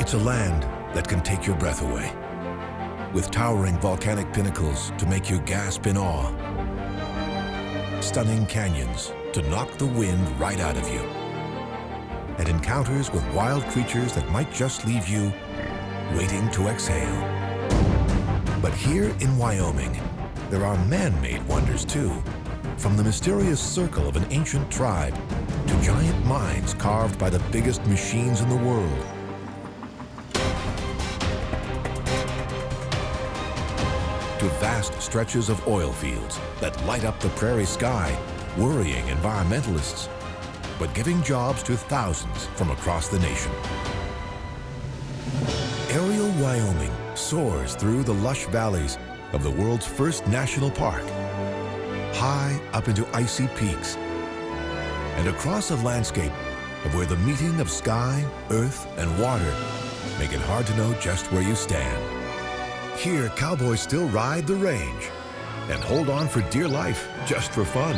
It's a land that can take your breath away, with towering volcanic pinnacles to make you gasp in awe, stunning canyons to knock the wind right out of you, and encounters with wild creatures that might just leave you waiting to exhale. But here in Wyoming, there are man-made wonders too, from the mysterious circle of an ancient tribe to giant mines carved by the biggest machines in the world. To vast stretches of oil fields that light up the prairie sky, worrying environmentalists, but giving jobs to thousands from across the nation. Aerial Wyoming soars through the lush valleys of the world's first national park, high up into icy peaks, and across a landscape of where the meeting of sky, earth, and water make it hard to know just where you stand. Here, cowboys still ride the range and hold on for dear life just for fun.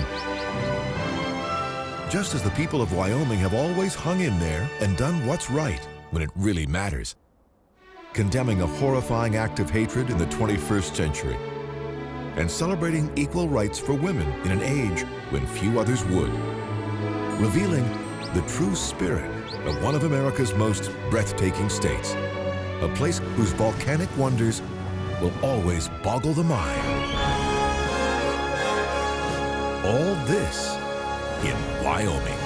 Just as the people of Wyoming have always hung in there and done what's right when it really matters, condemning a horrifying act of hatred in the 21st century and celebrating equal rights for women in an age when few others would, revealing the true spirit of one of America's most breathtaking states, a place whose volcanic wonders will always boggle the mind. All this in Wyoming.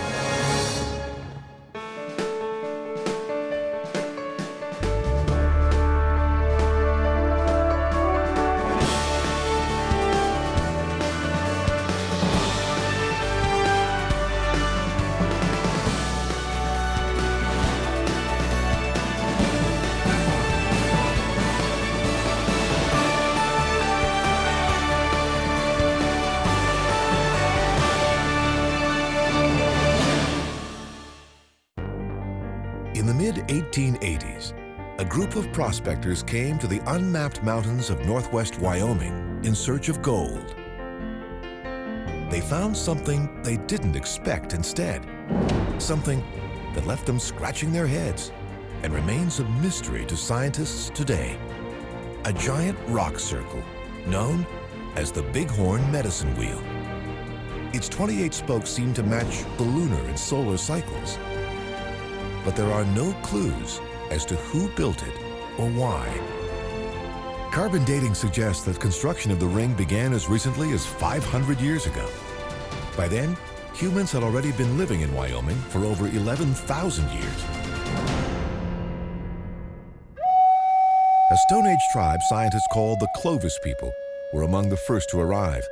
In the mid-1880s, a group of prospectors came to the unmapped mountains of northwest Wyoming in search of gold. They found something they didn't expect instead, something that left them scratching their heads and remains a mystery to scientists today. A giant rock circle known as the Bighorn Medicine Wheel. Its 28 spokes seem to match the lunar and solar cycles, but there are no clues as to who built it or why. Carbon dating suggests that construction of the ring began as recently as 500 years ago. By then, humans had already been living in Wyoming for over 11,000 years. A Stone Age tribe scientists called the Clovis people were among the first to arrive.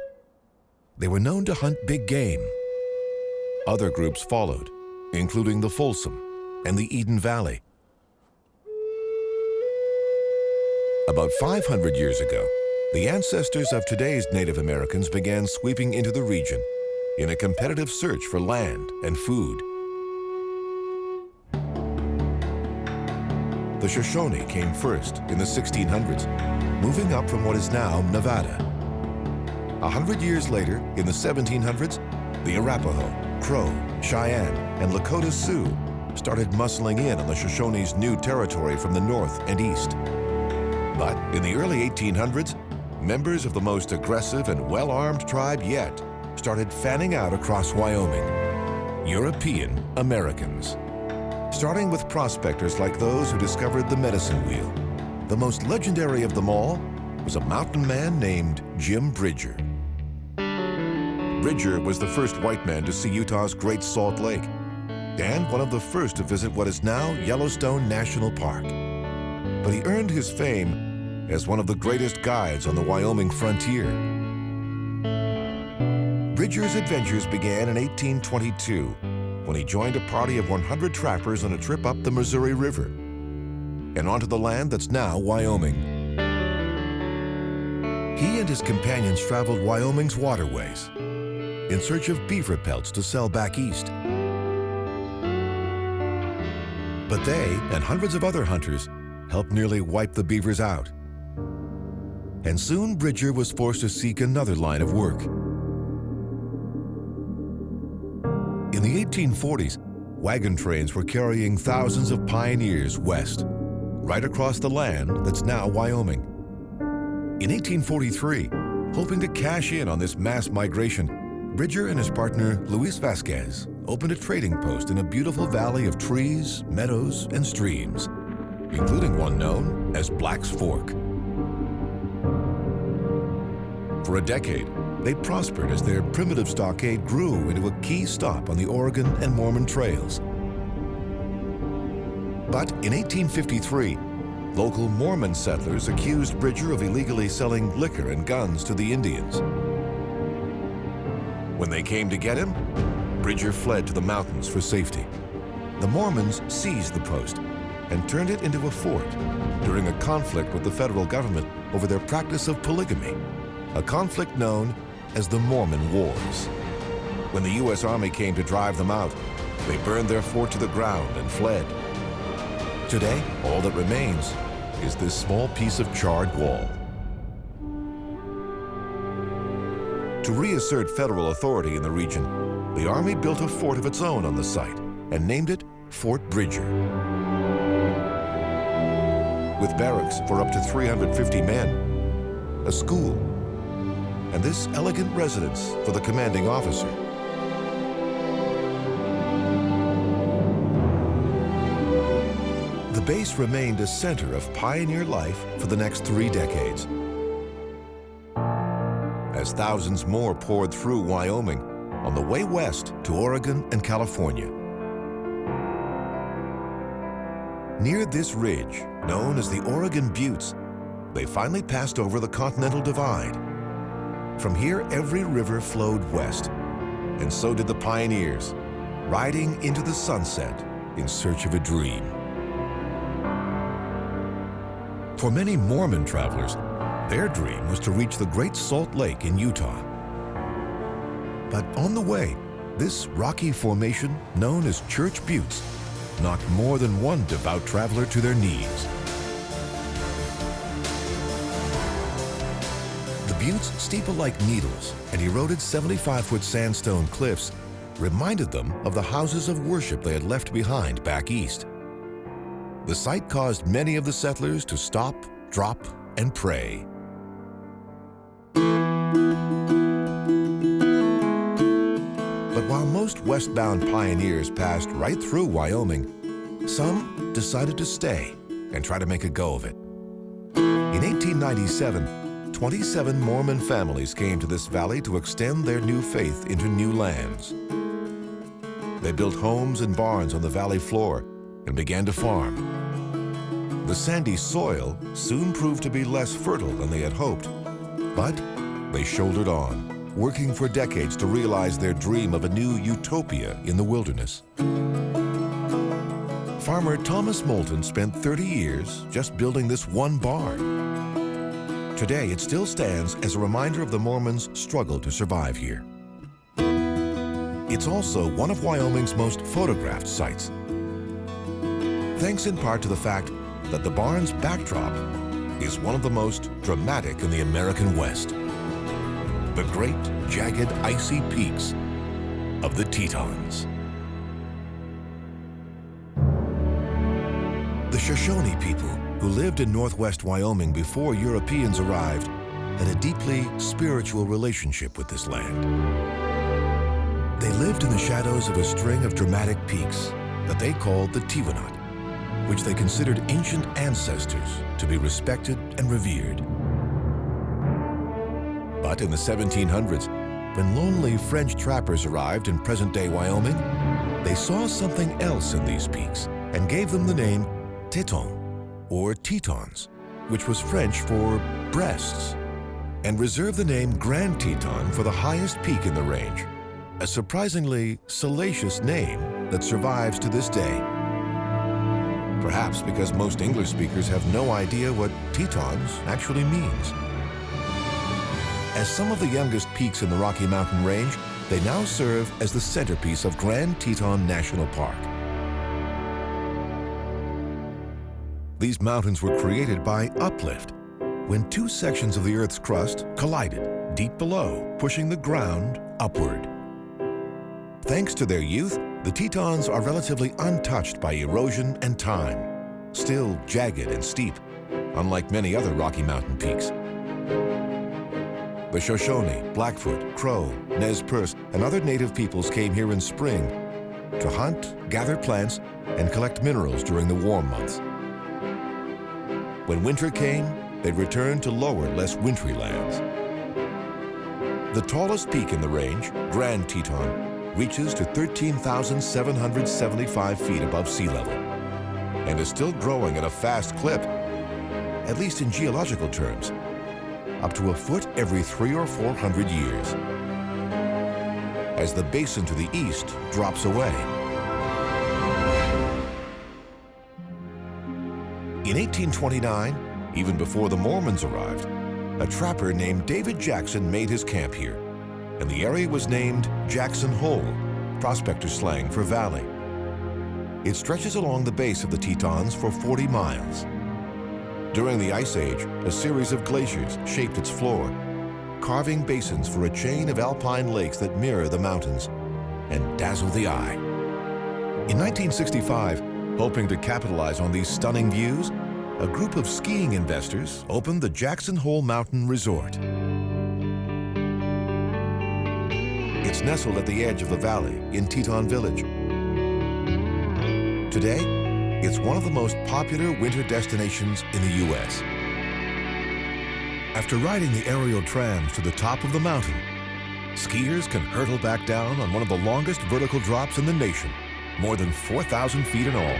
They were known to hunt big game. Other groups followed, including the Folsom and the Eden Valley. About 500 years ago, the ancestors of today's Native Americans began sweeping into the region in a competitive search for land and food. The Shoshone came first in the 1600s, moving up from what is now Nevada. 100 years later, in the 1700s, the Arapaho, Crow, Cheyenne, and Lakota Sioux started muscling in on the Shoshone's new territory from the north and east. But in the early 1800s, members of the most aggressive and well-armed tribe yet started fanning out across Wyoming, European Americans. Starting with prospectors like those who discovered the Medicine Wheel. The most legendary of them all was a mountain man named Jim Bridger. Bridger was the first white man to see Utah's Great Salt Lake, and one of the first to visit what is now Yellowstone National Park. But he earned his fame as one of the greatest guides on the Wyoming frontier. Bridger's adventures began in 1822 when he joined a party of 100 trappers on a trip up the Missouri River and onto the land that's now Wyoming. He and his companions traveled Wyoming's waterways in search of beaver pelts to sell back east. But they and hundreds of other hunters helped nearly wipe the beavers out. And soon Bridger was forced to seek another line of work. In the 1840s, wagon trains were carrying thousands of pioneers west, right across the land that's now Wyoming. In 1843, hoping to cash in on this mass migration, Bridger and his partner, Luis Vasquez, opened a trading post in a beautiful valley of trees, meadows, and streams, including one known as Black's Fork. For a decade, they prospered as their primitive stockade grew into a key stop on the Oregon and Mormon trails. But in 1853, local Mormon settlers accused Bridger of illegally selling liquor and guns to the Indians. When they came to get him, Bridger fled to the mountains for safety. The Mormons seized the post and turned it into a fort during a conflict with the federal government over their practice of polygamy, a conflict known as the Mormon Wars. When the U.S. Army came to drive them out, they burned their fort to the ground and fled. Today, all that remains is this small piece of charred wall. To reassert federal authority in the region, the Army built a fort of its own on the site and named it Fort Bridger. With barracks for up to 350 men, a school, and this elegant residence for the commanding officer. The base remained a center of pioneer life for the next 3 decades. As thousands more poured through Wyoming on the way west to Oregon and California. Near this ridge, known as the Oregon Buttes, they finally passed over the Continental Divide. From here, every river flowed west, and so did the pioneers, riding into the sunset in search of a dream. For many Mormon travelers, their dream was to reach the Great Salt Lake in Utah. But on the way, this rocky formation, known as Church Buttes, knocked more than one devout traveler to their knees. The buttes, steeple like needles and eroded 75-foot sandstone cliffs, reminded them of the houses of worship they had left behind back east. The site caused many of the settlers to stop, drop, and pray. But while most westbound pioneers passed right through Wyoming, some decided to stay and try to make a go of it. In 1897, 27 Mormon families came to this valley to extend their new faith into new lands. They built homes and barns on the valley floor and began to farm. The sandy soil soon proved to be less fertile than they had hoped, but they shouldered on, working for decades to realize their dream of a new utopia in the wilderness. Farmer Thomas Moulton spent 30 years just building this one barn. Today, it still stands as a reminder of the Mormons' struggle to survive here. It's also one of Wyoming's most photographed sites, thanks in part to the fact that the barn's backdrop is one of the most dramatic in the American West. The great, jagged, icy peaks of the Tetons. The Shoshone people, who lived in northwest Wyoming before Europeans arrived, had a deeply spiritual relationship with this land. They lived in the shadows of a string of dramatic peaks that they called the Tewanot, which they considered ancient ancestors to be respected and revered. But in the 1700s, when lonely French trappers arrived in present-day Wyoming, they saw something else in these peaks and gave them the name Teton, or Tetons, which was French for breasts, and reserved the name Grand Teton for the highest peak in the range, a surprisingly salacious name that survives to this day. Perhaps because most English speakers have no idea what Tetons actually means. As some of the youngest peaks in the Rocky Mountain Range, they now serve as the centerpiece of Grand Teton National Park. These mountains were created by uplift, when two sections of the Earth's crust collided deep below, pushing the ground upward. Thanks to their youth, the Tetons are relatively untouched by erosion and time. still jagged and steep, unlike many other Rocky Mountain peaks. The Shoshone, Blackfoot, Crow, Nez Perce, and other native peoples came here in spring to hunt, gather plants, and collect minerals during the warm months. When winter came, they'd return to lower, less wintry lands. The tallest peak in the range, Grand Teton, reaches to 13,775 feet above sea level and is still growing at a fast clip, at least in geological terms, up to a foot every 300 or 400 years, as the basin to the east drops away. In 1829, even before the Mormons arrived, a trapper named David Jackson made his camp here, and the area was named Jackson Hole, prospector slang for valley. It stretches along the base of the Tetons for 40 miles. During the Ice Age, a series of glaciers shaped its floor, carving basins for a chain of alpine lakes that mirror the mountains and dazzle the eye. In 1965, hoping to capitalize on these stunning views, a group of skiing investors opened the Jackson Hole Mountain Resort. It's nestled at the edge of the valley in Teton Village. Today, it's one of the most popular winter destinations in the U.S. After riding the aerial trams to the top of the mountain, skiers can hurtle back down on one of the longest vertical drops in the nation, more than 4,000 feet in all.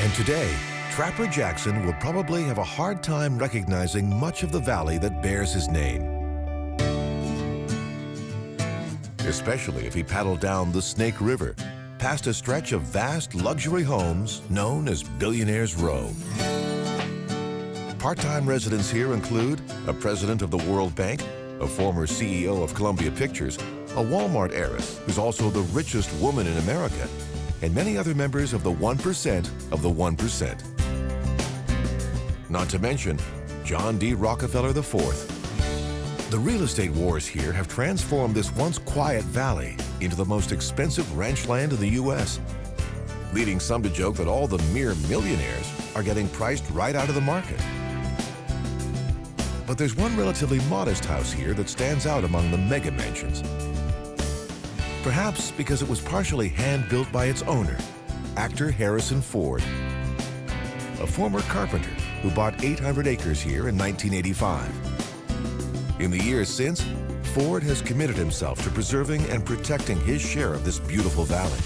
And today, Trapper Jackson will probably have a hard time recognizing much of the valley that bears his name, especially if he paddled down the Snake River, past a stretch of vast luxury homes known as Billionaire's Row. Part-time residents here include a president of the World Bank, a former CEO of Columbia Pictures, a Walmart heiress who's also the richest woman in America, and many other members of the 1% of the 1%. Not to mention John D. Rockefeller IV. The real estate wars here have transformed this once quiet valley into the most expensive ranch land in the U.S., leading some to joke that all the mere millionaires are getting priced right out of the market. But there's one relatively modest house here that stands out among the mega mansions. Perhaps because it was partially hand-built by its owner, actor Harrison Ford, a former carpenter who bought 800 acres here in 1985. In the years since, Ford has committed himself to preserving and protecting his share of this beautiful valley.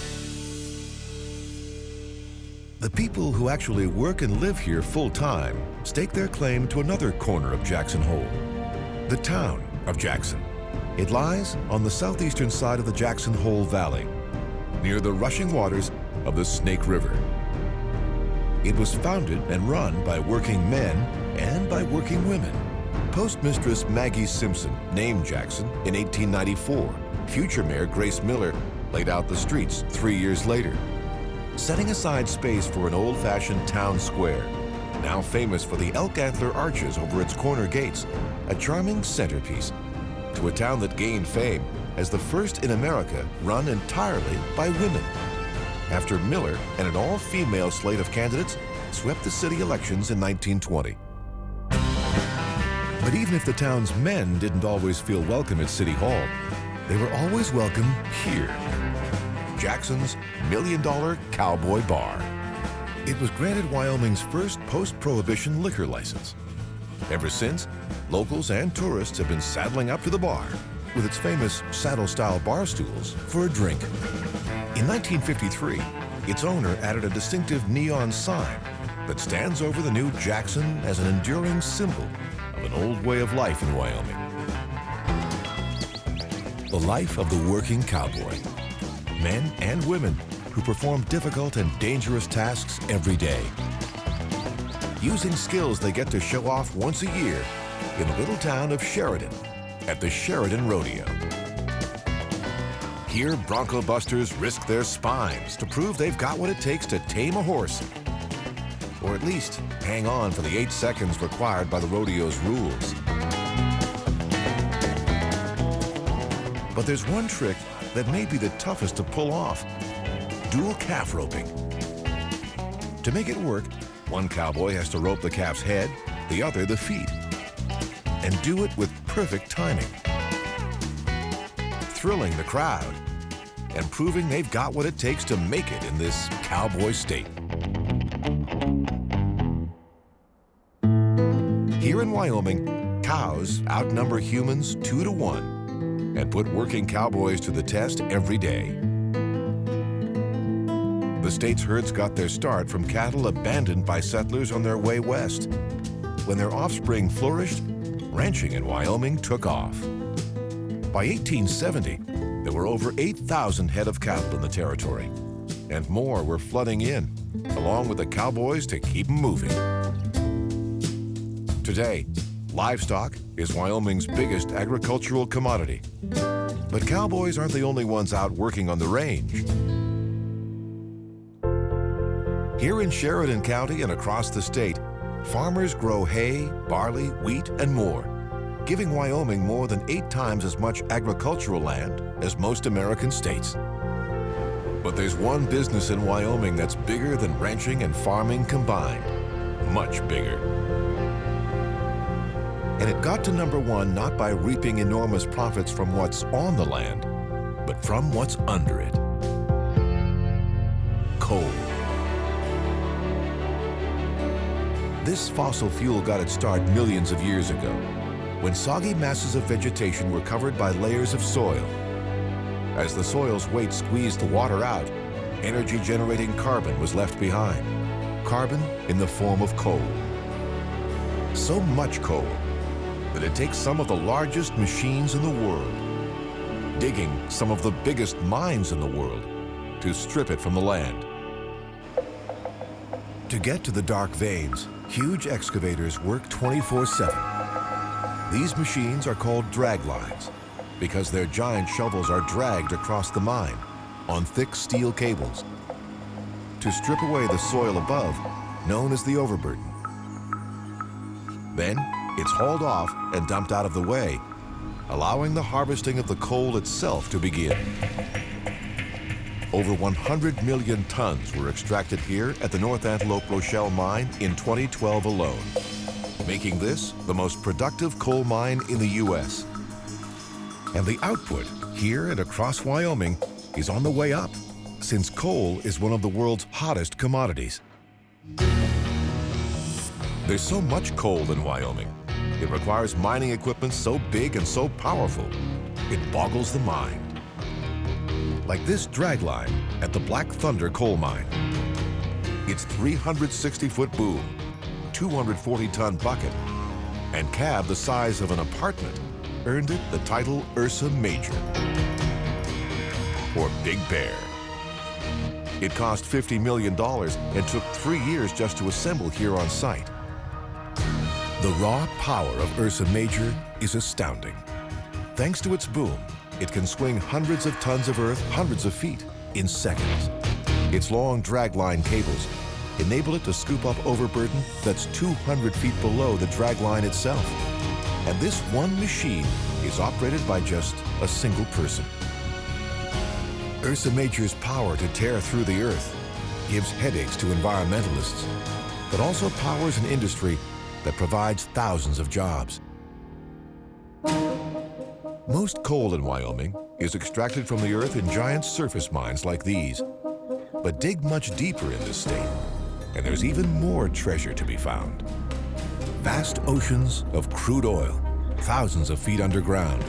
The people who actually work and live here full-time stake their claim to another corner of Jackson Hole, the town of Jackson. It lies on the southeastern side of the Jackson Hole Valley, near the rushing waters of the Snake River. It was founded and run by working men and by working women. Postmistress Maggie Simpson named Jackson in 1894. Future Mayor Grace Miller laid out the streets 3 years later, setting aside space for an old-fashioned town square, now famous for the elk antler arches over its corner gates, a charming centerpiece to a town that gained fame as the first in America run entirely by women, after Miller and an all-female slate of candidates swept the city elections in 1920. But even if the town's men didn't always feel welcome at City Hall, they were always welcome here, Jackson's $1 Million Cowboy Bar. It was granted Wyoming's first post-prohibition liquor license. Ever since, locals and tourists have been saddling up to the bar with its famous saddle-style bar stools for a drink. In 1953, its owner added a distinctive neon sign that stands over the new Jackson as an enduring symbol of an old way of life in Wyoming. The life of the working cowboy. Men and women who perform difficult and dangerous tasks every day, using skills they get to show off once a year in the little town of Sheridan at the Sheridan Rodeo. Here, bronco busters risk their spines to prove they've got what it takes to tame a horse, or at least hang on for the 8 seconds required by the rodeo's rules. But there's one trick that may be the toughest to pull off: dual calf roping. To make it work, one cowboy has to rope the calf's head, the other the feet, and do it with perfect timing, thrilling the crowd and proving they've got what it takes to make it in this cowboy state. Here in Wyoming, cows outnumber humans 2 to 1 and put working cowboys to the test every day. The state's herds got their start from cattle abandoned by settlers on their way west. When their offspring flourished, ranching in Wyoming took off. By 1870, there were over 8,000 head of cattle in the territory, and more were flooding in, along with the cowboys to keep them moving. Today, livestock is Wyoming's biggest agricultural commodity. But cowboys aren't the only ones out working on the range. Here in Sheridan County and across the state, farmers grow hay, barley, wheat, and more, giving Wyoming more than 8 times as much agricultural land as most American states. But there's one business in Wyoming that's bigger than ranching and farming combined, much bigger. And it got to number 1 not by reaping enormous profits from what's on the land, but from what's under it. Coal. This fossil fuel got its start millions of years ago, when soggy masses of vegetation were covered by layers of soil. As the soil's weight squeezed the water out, energy-generating carbon was left behind. Carbon in the form of coal. So much coal that it takes some of the largest machines in the world, digging some of the biggest mines in the world, to strip it from the land. To get to the dark veins, huge excavators work 24/7. These machines are called drag lines because their giant shovels are dragged across the mine on thick steel cables to strip away the soil above, known as the overburden. Then it's hauled off and dumped out of the way, allowing the harvesting of the coal itself to begin. Over 100 million tons were extracted here at the North Antelope Rochelle mine in 2012 alone, making this the most productive coal mine in the U.S. And the output here and across Wyoming is on the way up, since coal is one of the world's hottest commodities. There's so much coal in Wyoming, it requires mining equipment so big and so powerful, it boggles the mind. Like this drag line at the Black Thunder coal mine. Its 360-foot boom, 240-ton bucket, and cab the size of an apartment earned it the title Ursa Major, or Big Bear. It cost $50 million and took 3 years just to assemble here on site. The raw power of Ursa Major is astounding. Thanks to its boom, it can swing hundreds of tons of earth hundreds of feet in seconds. Its long dragline cables enable it to scoop up overburden that's 200 feet below the dragline itself. And this one machine is operated by just a single person. Ursa Major's power to tear through the earth gives headaches to environmentalists, but also powers an industry that provides thousands of jobs. Most coal in Wyoming is extracted from the earth in giant surface mines like these. But dig much deeper in this state, and there's even more treasure to be found. Vast oceans of crude oil, thousands of feet underground.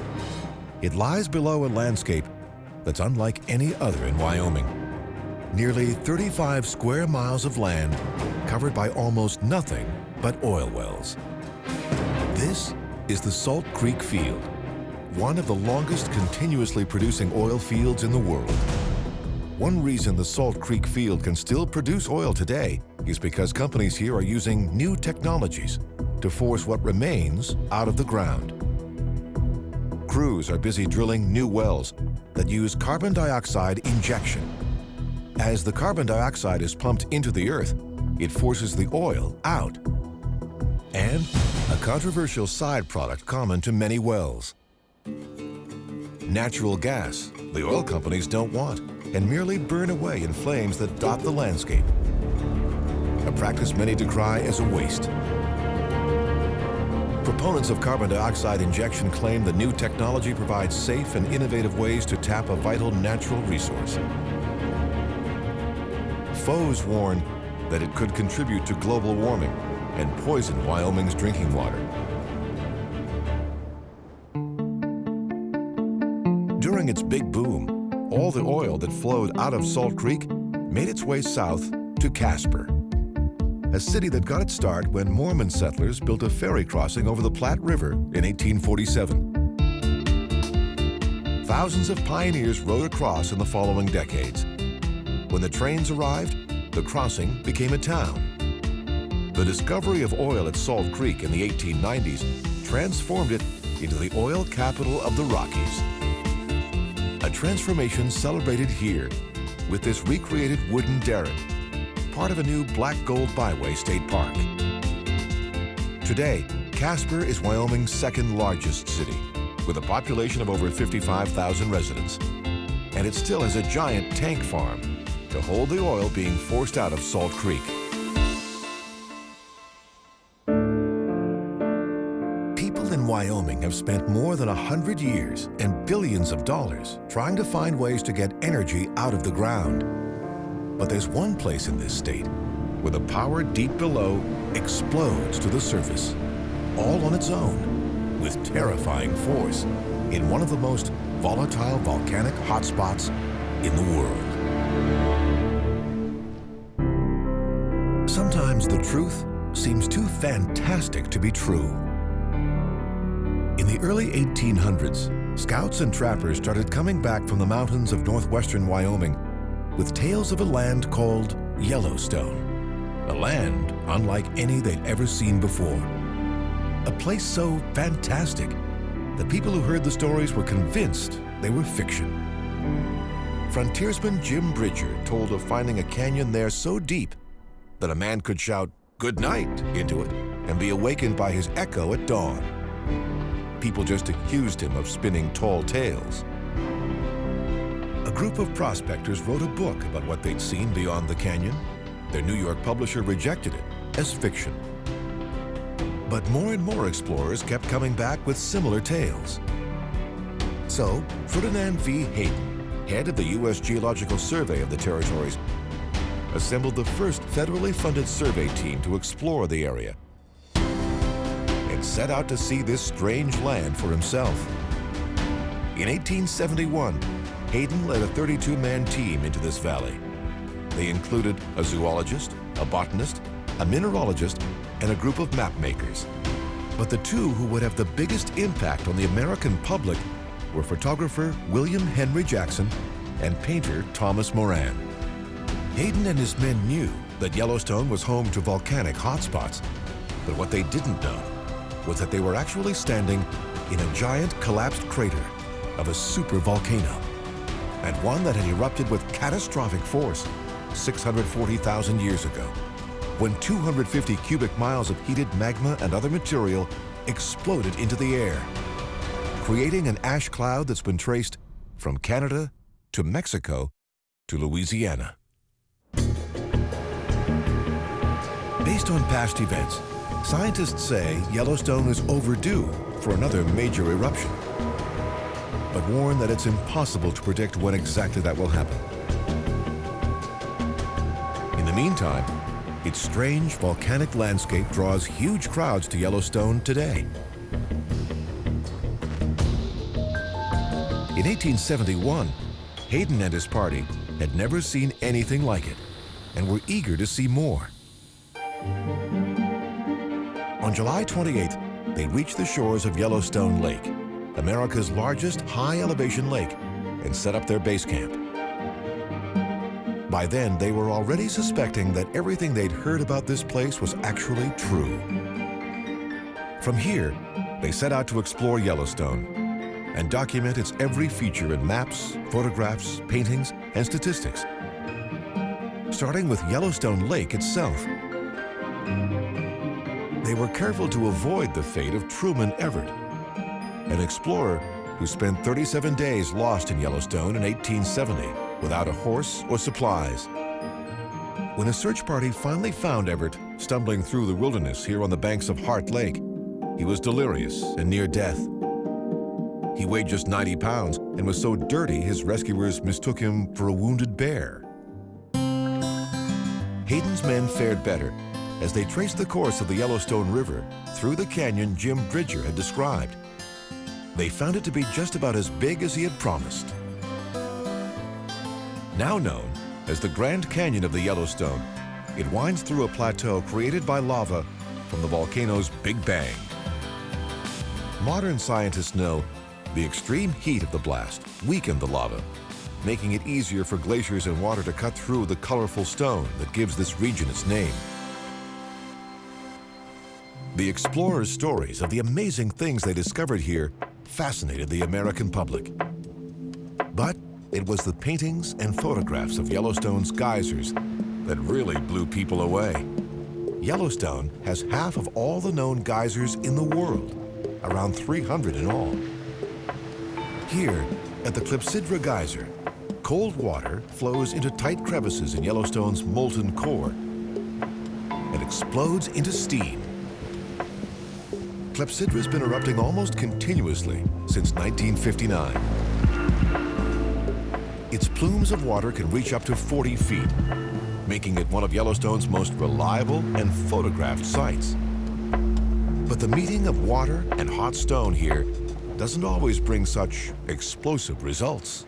It lies below a landscape that's unlike any other in Wyoming. Nearly 35 square miles of land covered by almost nothing but oil wells. This is the Salt Creek Field, one of the longest continuously producing oil fields in the world. One reason the Salt Creek Field can still produce oil today is because companies here are using new technologies to force what remains out of the ground. Crews are busy drilling new wells that use carbon dioxide injection. As the carbon dioxide is pumped into the earth, it forces the oil out. And a controversial side product common to many wells. Natural gas, the oil companies don't want, and merely burn away in flames that dot the landscape. a practice many decry as a waste. Proponents of carbon dioxide injection claim the new technology provides safe and innovative ways to tap a vital natural resource. Foes warn that it could contribute to global warming and poison Wyoming's drinking water. During its big boom, all the oil that flowed out of Salt Creek made its way south to Casper, a city that got its start when Mormon settlers built a ferry crossing over the Platte River in 1847. Thousands of pioneers rode across in the following decades. When the trains arrived, the crossing became a town. The discovery of oil at Salt Creek in the 1890s transformed it into the oil capital of the Rockies. A transformation celebrated here with this recreated wooden derrick, part of a new black gold byway state park. Today, Casper is Wyoming's second largest city, with a population of over 55,000 residents. And it still has a giant tank farm to hold the oil being forced out of Salt Creek. People in Wyoming have spent more than 100 years and billions of dollars trying to find ways to get energy out of the ground. But there's one place in this state where the power deep below explodes to the surface, all on its own, with terrifying force, in one of the most volatile volcanic hotspots in the world. Sometimes the truth seems too fantastic to be true. In the early 1800s, scouts and trappers started coming back from the mountains of northwestern Wyoming with tales of a land called Yellowstone, a land unlike any they'd ever seen before. A place so fantastic that people who heard the stories were convinced they were fiction. Frontiersman Jim Bridger told of finding a canyon there so deep that a man could shout "good night" into it and be awakened by his echo at dawn. People just accused him of spinning tall tales. A group of prospectors wrote a book about what they'd seen beyond the canyon. Their New York publisher rejected it as fiction. But more and more explorers kept coming back with similar tales. So, Ferdinand V. Hayden, head of the U.S. Geological Survey of the territories, assembled the first federally funded survey team to explore the area and set out to see this strange land for himself. In 1871, Hayden led a 32-man team into this valley. They included a zoologist, a botanist, a mineralogist, and a group of map makers. But the two who would have the biggest impact on the American public were photographer William Henry Jackson and painter Thomas Moran. Hayden and his men knew that Yellowstone was home to volcanic hotspots, but what they didn't know was that they were actually standing in a giant collapsed crater of a supervolcano, and one that had erupted with catastrophic force 640,000 years ago, when 250 cubic miles of heated magma and other material exploded into the air, creating an ash cloud that's been traced from Canada to Mexico to Louisiana. Based on past events, scientists say Yellowstone is overdue for another major eruption, but warn that it's impossible to predict when exactly that will happen. In the meantime, its strange volcanic landscape draws huge crowds to Yellowstone today. In 1871, Hayden and his party had never seen anything like it and were eager to see more. On July 28th, they reached the shores of Yellowstone Lake, America's largest high-elevation lake, and set up their base camp. By then, they were already suspecting that everything they'd heard about this place was actually true. From here, they set out to explore Yellowstone and document its every feature in maps, photographs, paintings, and statistics, starting with Yellowstone Lake itself. They were careful to avoid the fate of Truman Everett, an explorer who spent 37 days lost in Yellowstone in 1870 without a horse or supplies. When a search party finally found Everett stumbling through the wilderness here on the banks of Heart Lake, he was delirious and near death. He weighed just 90 pounds and was so dirty his rescuers mistook him for a wounded bear. Hayden's men fared better as they traced the course of the Yellowstone River through the canyon Jim Bridger had described. They found it to be just about as big as he had promised. Now known as the Grand Canyon of the Yellowstone, it winds through a plateau created by lava from the volcano's Big Bang. Modern scientists know the extreme heat of the blast weakened the lava, making it easier for glaciers and water to cut through the colorful stone that gives this region its name. The explorers' stories of the amazing things they discovered here fascinated the American public. But it was the paintings and photographs of Yellowstone's geysers that really blew people away. Yellowstone has half of all the known geysers in the world, around 300 in all. Here, at the Clepsydra Geyser, cold water flows into tight crevices in Yellowstone's molten core and explodes into steam. Clepsydra's been erupting almost continuously since 1959. Its plumes of water can reach up to 40 feet, making it one of Yellowstone's most reliable and photographed sites. But the meeting of water and hot stone here doesn't always bring such explosive results.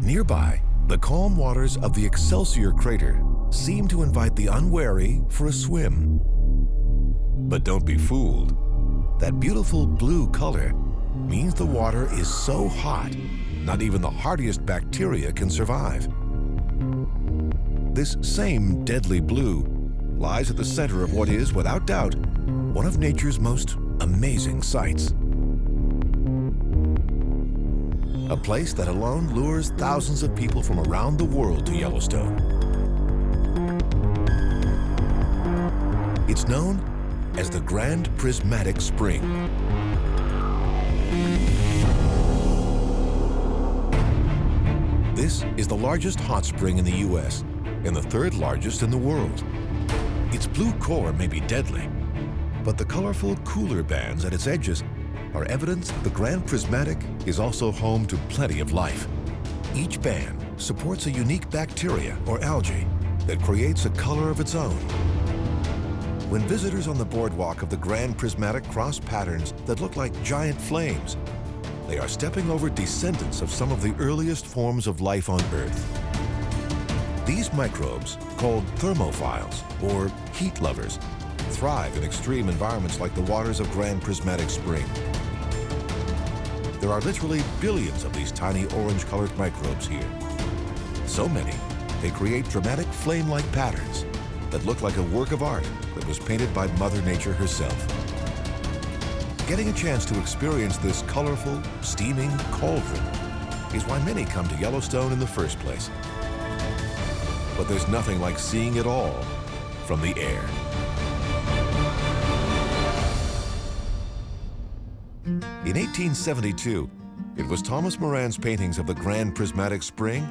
Nearby, the calm waters of the Excelsior crater seem to invite the unwary for a swim. But don't be fooled. That beautiful blue color means the water is so hot, not even the hardiest bacteria can survive. This same deadly blue lies at the center of what is, without doubt, one of nature's most amazing sights. A place that alone lures thousands of people from around the world to Yellowstone. It's known as the Grand Prismatic Spring. This is the largest hot spring in the U.S. and the third largest in the world. Its blue core may be deadly, but the colorful cooler bands at its edges are evidence that the Grand Prismatic is also home to plenty of life. Each band supports a unique bacteria or algae that creates a color of its own. When visitors on the boardwalk of the Grand Prismatic cross patterns that look like giant flames, they are stepping over descendants of some of the earliest forms of life on Earth. These microbes, called thermophiles or heat lovers, thrive in extreme environments like the waters of Grand Prismatic Spring. There are literally billions of these tiny orange-colored microbes here. So many, they create dramatic flame-like patterns that look like a work of art that was painted by Mother Nature herself. Getting a chance to experience this colorful, steaming cauldron is why many come to Yellowstone in the first place. But there's nothing like seeing it all from the air. In 1872, it was Thomas Moran's paintings of the Grand Prismatic Spring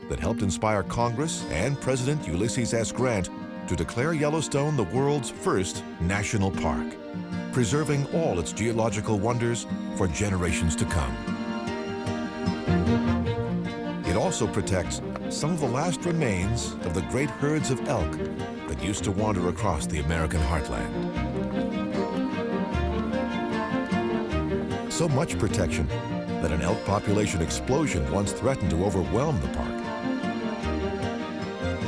that helped inspire Congress and President Ulysses S. Grant to declare Yellowstone the world's first national park, preserving all its geological wonders for generations to come. It also protects some of the last remains of the great herds of elk that used to wander across the American heartland. So much protection that an elk population explosion once threatened to overwhelm the park.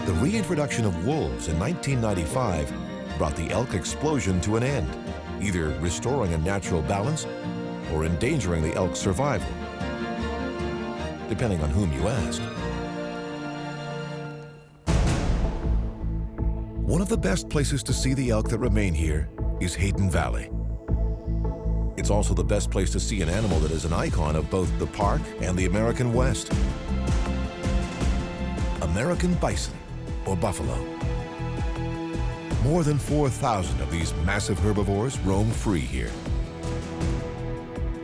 The reintroduction of wolves in 1995 brought the elk explosion to an end, either restoring a natural balance or endangering the elk's survival, depending on whom you ask. One of the best places to see the elk that remain here is Hayden Valley. It's also the best place to see an animal that is an icon of both the park and the American West. American bison, or buffalo. More than 4,000 of these massive herbivores roam free here.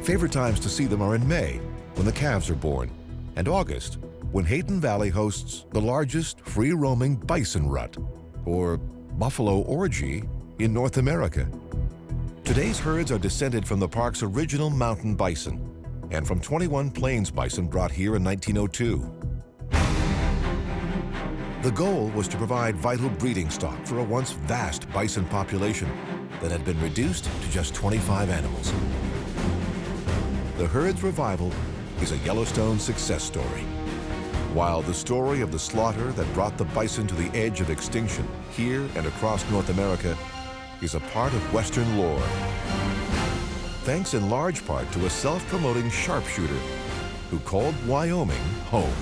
Favorite times to see them are in May, when the calves are born, and August, when Hayden Valley hosts the largest free-roaming bison rut, or buffalo orgy, in North America. Today's herds are descended from the park's original mountain bison and from 21 plains bison brought here in 1902. The goal was to provide vital breeding stock for a once vast bison population that had been reduced to just 25 animals. The herd's revival is a Yellowstone success story. While the story of the slaughter that brought the bison to the edge of extinction here and across North America is a part of Western lore, thanks in large part to a self-promoting sharpshooter who called Wyoming home.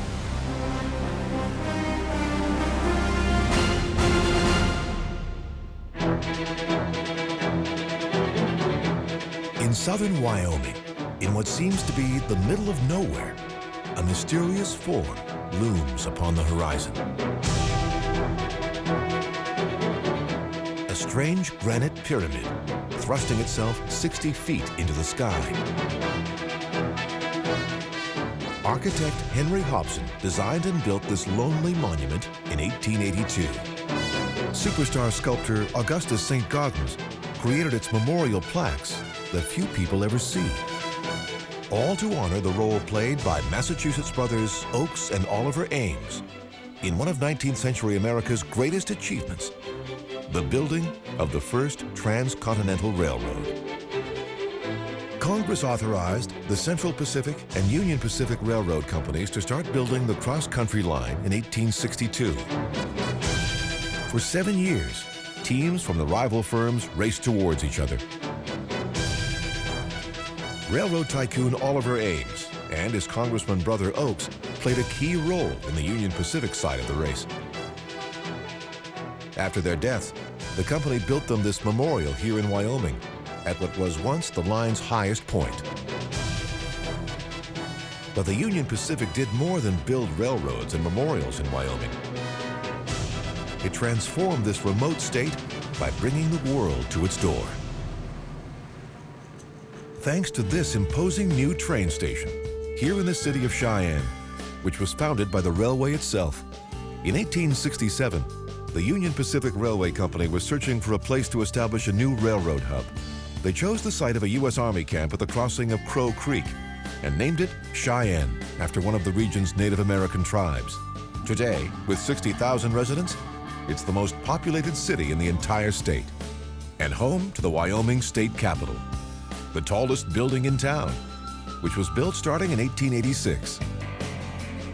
In southern Wyoming, in what seems to be the middle of nowhere, a mysterious form looms upon the horizon. A strange granite pyramid thrusting itself 60 feet into the sky. Architect Henry Hobson designed and built this lonely monument in 1882. Superstar sculptor Augustus St. Gaudens created its memorial plaques that few people ever see, all to honor the role played by Massachusetts brothers Oakes and Oliver Ames in one of 19th century America's greatest achievements, the building of the first transcontinental railroad. Congress authorized the Central Pacific and Union Pacific Railroad companies to start building the cross-country line in 1862. For 7 years, teams from the rival firms raced towards each other. Railroad tycoon Oliver Ames and his congressman brother Oakes played a key role in the Union Pacific side of the race. After their deaths, the company built them this memorial here in Wyoming at what was once the line's highest point. But the Union Pacific did more than build railroads and memorials in Wyoming. It transformed this remote state by bringing the world to its door. Thanks to this imposing new train station here in the city of Cheyenne, which was founded by the railway itself. In 1867, the Union Pacific Railway Company was searching for a place to establish a new railroad hub. They chose the site of a U.S. Army camp at the crossing of Crow Creek and named it Cheyenne after one of the region's Native American tribes. Today, with 60,000 residents, it's the most populated city in the entire state and home to the Wyoming State Capitol, the tallest building in town, which was built starting in 1886.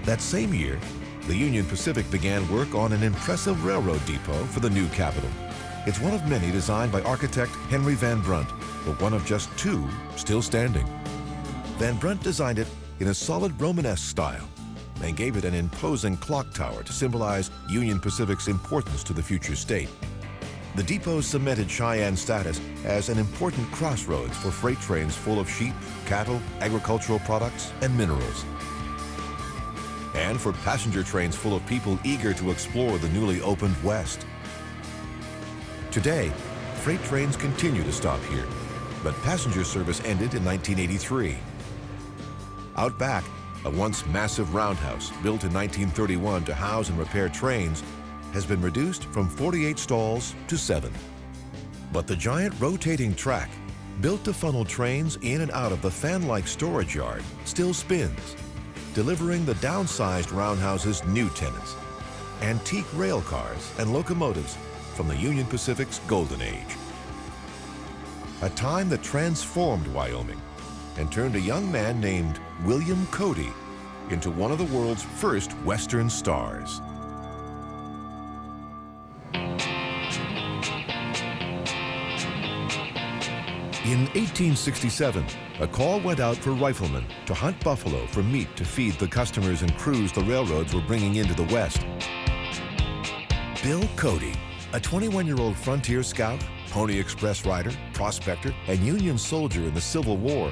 That same year, the Union Pacific began work on an impressive railroad depot for the new capital. It's one of many designed by architect Henry Van Brunt, but one of just 2 still standing. Van Brunt designed it in a solid Romanesque style and gave it an imposing clock tower to symbolize Union Pacific's importance to the future state. The depot cemented Cheyenne's status as an important crossroads for freight trains full of sheep, cattle, agricultural products, and minerals. And for passenger trains full of people eager to explore the newly opened West. Today, freight trains continue to stop here, but passenger service ended in 1983. Out back, a once massive roundhouse built in 1931 to house and repair trains has been reduced from 48 stalls to 7. But the giant rotating track, built to funnel trains in and out of the fan-like storage yard, still spins, delivering the downsized roundhouse's new tenants, antique rail cars and locomotives from the Union Pacific's golden age. A time that transformed Wyoming and turned a young man named William Cody into one of the world's first Western stars. In 1867, a call went out for riflemen to hunt buffalo for meat to feed the customers and crews the railroads were bringing into the West. Bill Cody, a 21-year-old frontier scout, Pony Express rider, prospector, and Union soldier in the Civil War,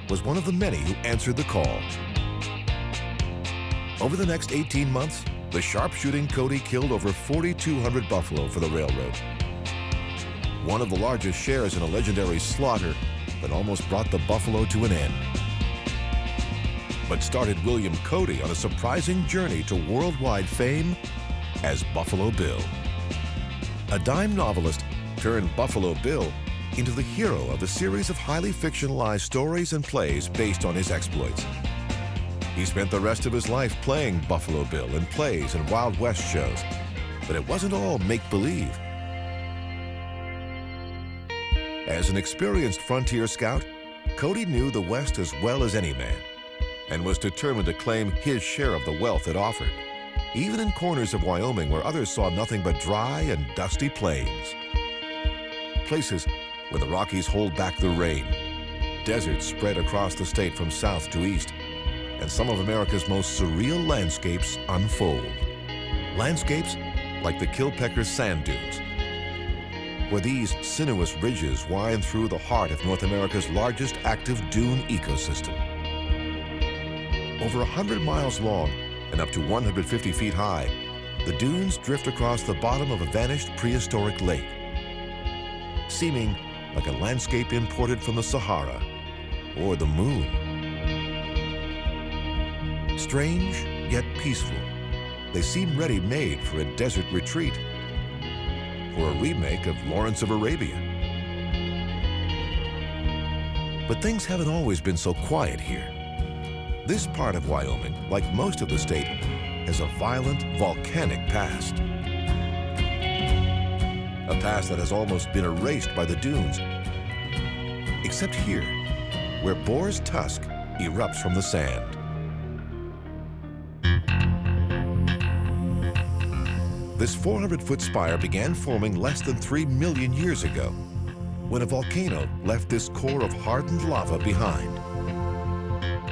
was one of the many who answered the call. Over the next 18 months, the sharpshooting Cody killed over 4,200 buffalo for the railroad. One of the largest shares in a legendary slaughter that almost brought the buffalo to an end. but started William Cody on a surprising journey to worldwide fame as Buffalo Bill. A dime novelist turned Buffalo Bill into the hero of a series of highly fictionalized stories and plays based on his exploits. He spent the rest of his life playing Buffalo Bill in plays and Wild West shows, but it wasn't all make-believe. As an experienced frontier scout, Cody knew the West as well as any man and was determined to claim his share of the wealth it offered, even in corners of Wyoming where others saw nothing but dry and dusty plains. Places where the Rockies hold back the rain, deserts spread across the state from south to east, and some of America's most surreal landscapes unfold. Landscapes like the Kilpecker Sand Dunes, where these sinuous ridges wind through the heart of North America's largest active dune ecosystem. Over 100 miles long and up to 150 feet high, the dunes drift across the bottom of a vanished prehistoric lake, seeming like a landscape imported from the Sahara or the moon. Strange, yet peaceful, they seem ready-made for a desert retreat, for a remake of Lawrence of Arabia. But things haven't always been so quiet here. This part of Wyoming, like most of the state, has a violent, volcanic past. A past that has almost been erased by the dunes, except here, where Boar's Tusk erupts from the sand. This 400-foot spire began forming less than 3 million years ago, when a volcano left this core of hardened lava behind.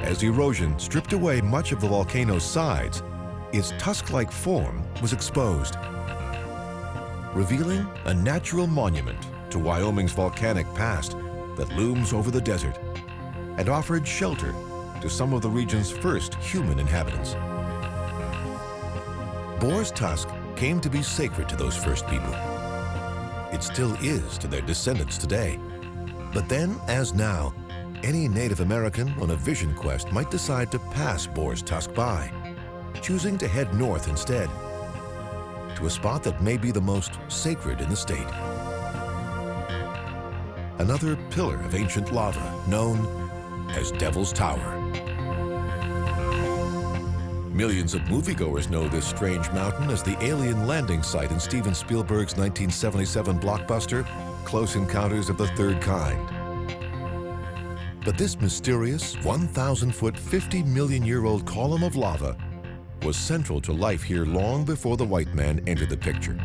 As erosion stripped away much of the volcano's sides, its tusk-like form was exposed, revealing a natural monument to Wyoming's volcanic past that looms over the desert and offered shelter to some of the region's first human inhabitants. Boar's Tusk came to be sacred to those first people. It still is to their descendants today. But then, as now, any Native American on a vision quest might decide to pass Boar's Tusk by, choosing to head north instead, to a spot that may be the most sacred in the state. Another pillar of ancient lava known as Devil's Tower. Millions of moviegoers know this strange mountain as the alien landing site in Steven Spielberg's 1977 blockbuster, Close Encounters of the Third Kind. But this mysterious 1,000-foot, 50-million-year-old column of lava was central to life here long before the white man entered the picture.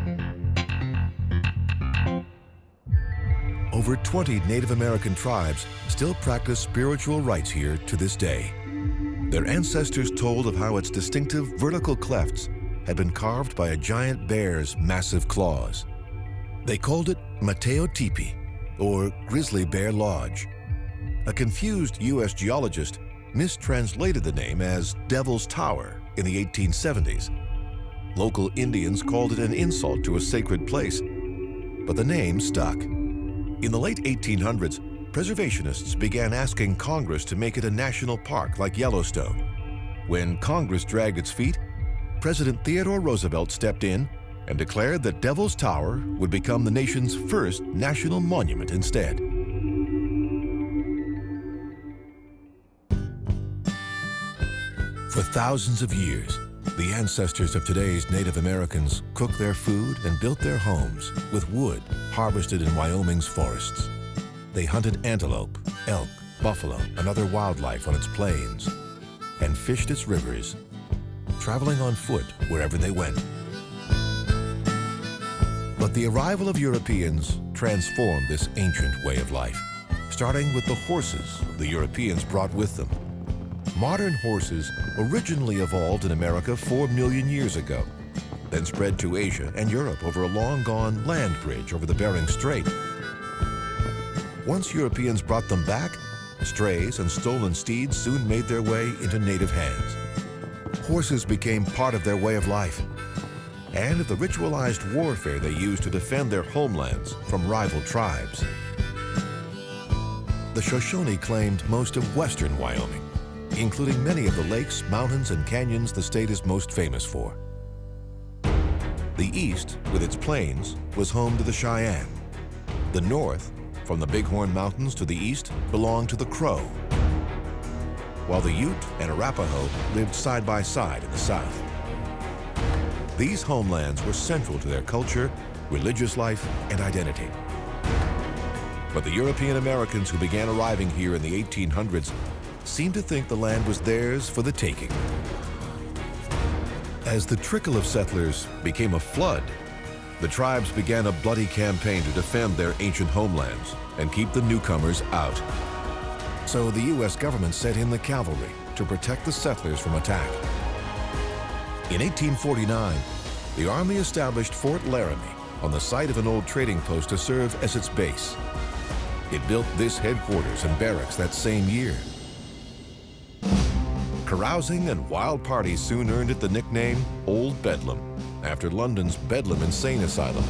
Over 20 Native American tribes still practice spiritual rites here to this day. Their ancestors told of how its distinctive vertical clefts had been carved by a giant bear's massive claws. They called it Mateo Tipi, or Grizzly Bear Lodge. A confused U.S. geologist mistranslated the name as Devil's Tower in the 1870s. Local Indians called it an insult to a sacred place, but the name stuck. In the late 1800s, preservationists began asking Congress to make it a national park like Yellowstone. When Congress dragged its feet, President Theodore Roosevelt stepped in and declared that Devil's Tower would become the nation's first national monument instead. For thousands of years, the ancestors of today's Native Americans cooked their food and built their homes with wood harvested in Wyoming's forests. They hunted antelope, elk, buffalo, and other wildlife on its plains, and fished its rivers, traveling on foot wherever they went. But the arrival of Europeans transformed this ancient way of life, starting with the horses the Europeans brought with them. Modern horses originally evolved in America 4 million years ago, then spread to Asia and Europe over a long-gone land bridge over the Bering Strait. Once Europeans brought them back, strays and stolen steeds soon made their way into native hands. Horses became part of their way of life, and of the ritualized warfare they used to defend their homelands from rival tribes. The Shoshone claimed most of western Wyoming, including many of the lakes, mountains, and canyons the state is most famous for. The east, with its plains, was home to the Cheyenne. The north, from the Bighorn Mountains to the east, belonged to the Crow, while the Ute and Arapaho lived side by side in the south. These homelands were central to their culture, religious life, and identity. But the European Americans who began arriving here in the 1800s seemed to think the land was theirs for the taking. As the trickle of settlers became a flood, the tribes began a bloody campaign to defend their ancient homelands and keep the newcomers out. So the U.S. government sent in the cavalry to protect the settlers from attack. In 1849, the Army established Fort Laramie on the site of an old trading post to serve as its base. It built this headquarters and barracks that same year. Carousing and wild parties soon earned it the nickname Old Bedlam, after London's Bedlam Insane Asylum.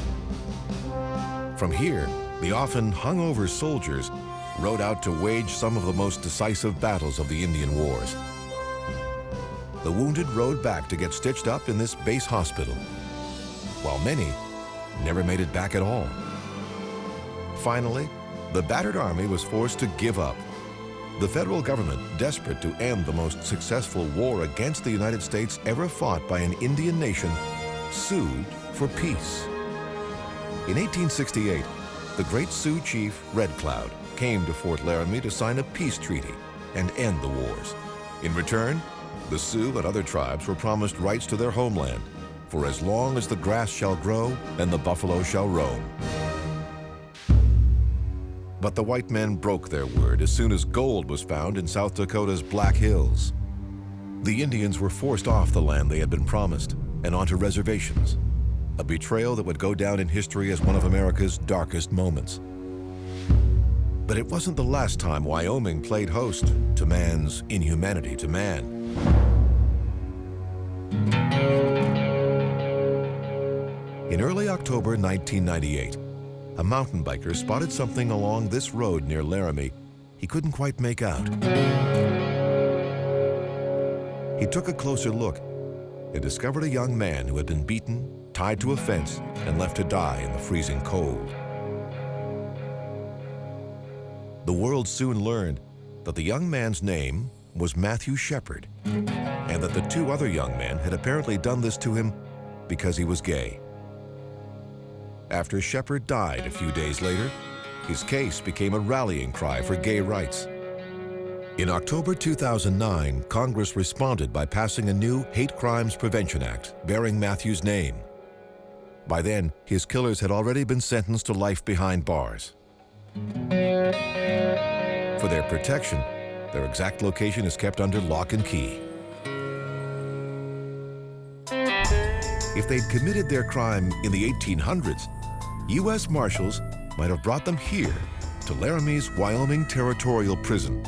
From here, the often hungover soldiers rode out to wage some of the most decisive battles of the Indian Wars. The wounded rode back to get stitched up in this base hospital, while many never made it back at all. Finally, the battered army was forced to give up. The federal government, desperate to end the most successful war against the United States ever fought by an Indian nation, sued for peace. In 1868, the great Sioux chief, Red Cloud, came to Fort Laramie to sign a peace treaty and end the wars. In return, the Sioux and other tribes were promised rights to their homeland for as long as the grass shall grow and the buffalo shall roam. But the white men broke their word as soon as gold was found in South Dakota's Black Hills. The Indians were forced off the land they had been promised and onto reservations, a betrayal that would go down in history as one of America's darkest moments. But it wasn't the last time Wyoming played host to man's inhumanity to man. In early October 1998, a mountain biker spotted something along this road near Laramie he couldn't quite make out. He took a closer look and discovered a young man who had been beaten, tied to a fence, and left to die in the freezing cold. The world soon learned that the young man's name was Matthew Shepard, and that the two other young men had apparently done this to him because he was gay. After Shepard died a few days later, his case became a rallying cry for gay rights. In October 2009, Congress responded by passing a new Hate Crimes Prevention Act bearing Matthew's name. By then, his killers had already been sentenced to life behind bars. For their protection, their exact location is kept under lock and key. If they'd committed their crime in the 1800s, U.S. Marshals might have brought them here to Laramie's Wyoming Territorial Prison.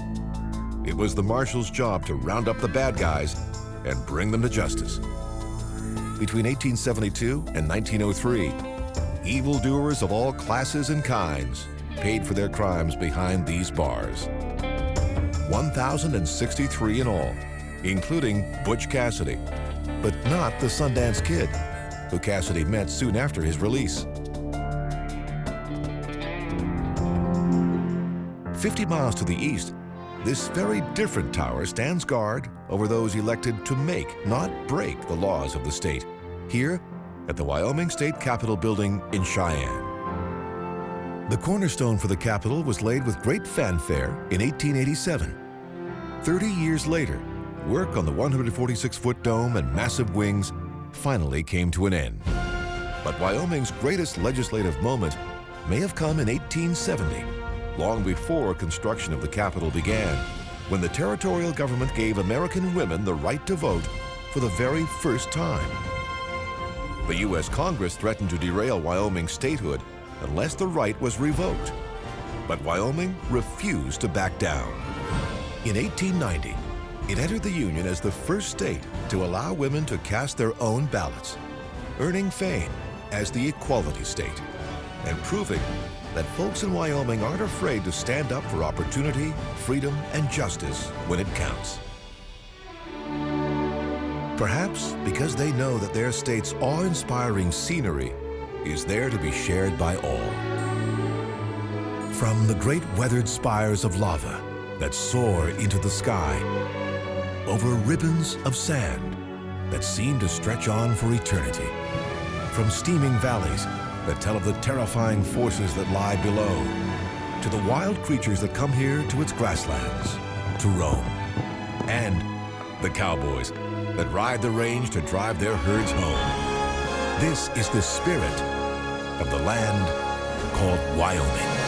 It was the Marshals' job to round up the bad guys and bring them to justice. Between 1872 and 1903, evildoers of all classes and kinds paid for their crimes behind these bars. 1,063 in all, including Butch Cassidy, but not the Sundance Kid, who Cassidy met soon after his release. 50 miles to the east, this very different tower stands guard over those elected to make, not break, the laws of the state, here at the Wyoming State Capitol building in Cheyenne. The cornerstone for the Capitol was laid with great fanfare in 1887. 30 years later, work on the 146-foot dome and massive wings finally came to an end. But Wyoming's greatest legislative moment may have come in 1870, long before construction of the Capitol began, when the territorial government gave American women the right to vote for the very first time. The U.S. Congress threatened to derail Wyoming's statehood unless the right was revoked. But Wyoming refused to back down. In 1890, it entered the Union as the first state to allow women to cast their own ballots, earning fame as the equality state, and proving that folks in Wyoming aren't afraid to stand up for opportunity, freedom, and justice when it counts. Perhaps because they know that their state's awe-inspiring scenery is there to be shared by all. From the great weathered spires of lava that soar into the sky, over ribbons of sand that seem to stretch on for eternity, from steaming valleys that tell of the terrifying forces that lie below, to the wild creatures that come here to its grasslands, to roam, and the cowboys that ride the range to drive their herds home. This is the spirit of the land called Wyoming.